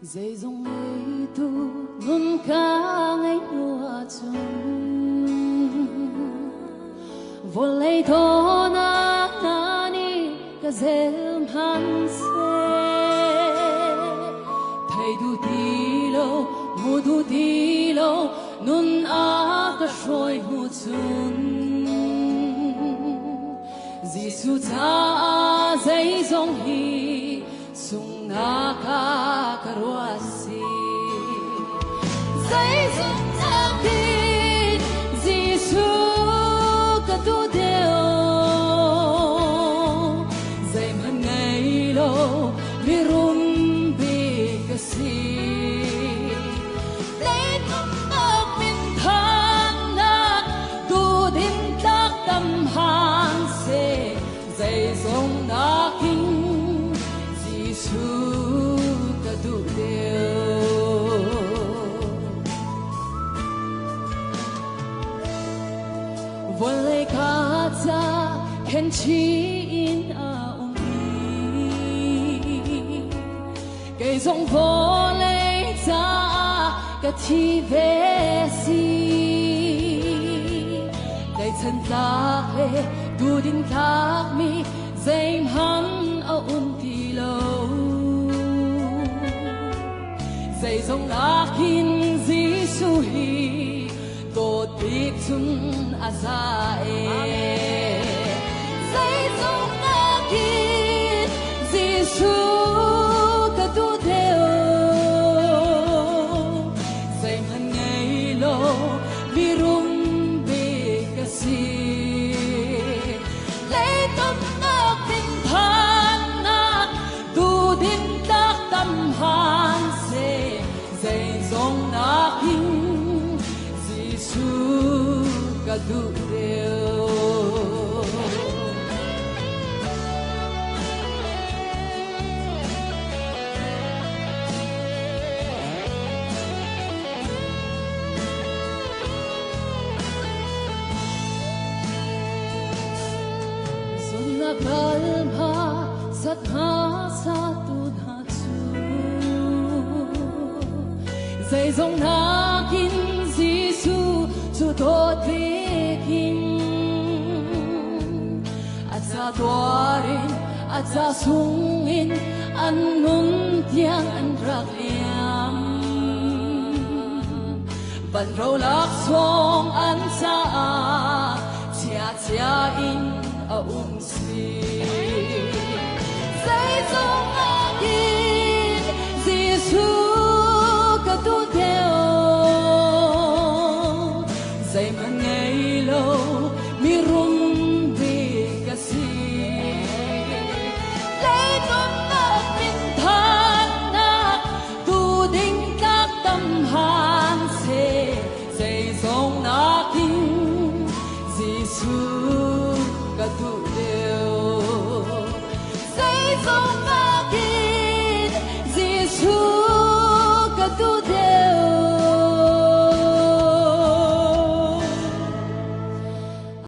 dây dòng ấy tu luôn ca ngày mùa chung vô lấy thô na nani ka zel han se thầy du ti lo mu du ti lo nun a ka shoi hu chun Giêsu cha dây dòng hi sung na ka karuasi dây dòng ta tin Giêsu ka tu deo dây man ngày lo mi rum bi ka si lấy tâm bạc min thang na tu din tak tâm hang se dây dòng na kinh Giêsu ka tu deo vô lấy cả cha khen chi in a cây dòng vô lấy cha ka thi về si cây chân ta he tu din ta mi dây hắn a ti lâu dây dòng na kin Giêsu hi to tik chun azae dây dòng na kin Giêsu ka tu deo dây man ngày lo mi rum be ka si lấy tâm na bình than na tu din tak tâm han se dây dòng na kin Giêsu ka tu deo zon na kalma sat ha sa tu na chu dây dòng na kin Giêsu chu to te kin acha toarin acha sungin an nun tiang an rak liam ban ro lak song an cha chia chia in a si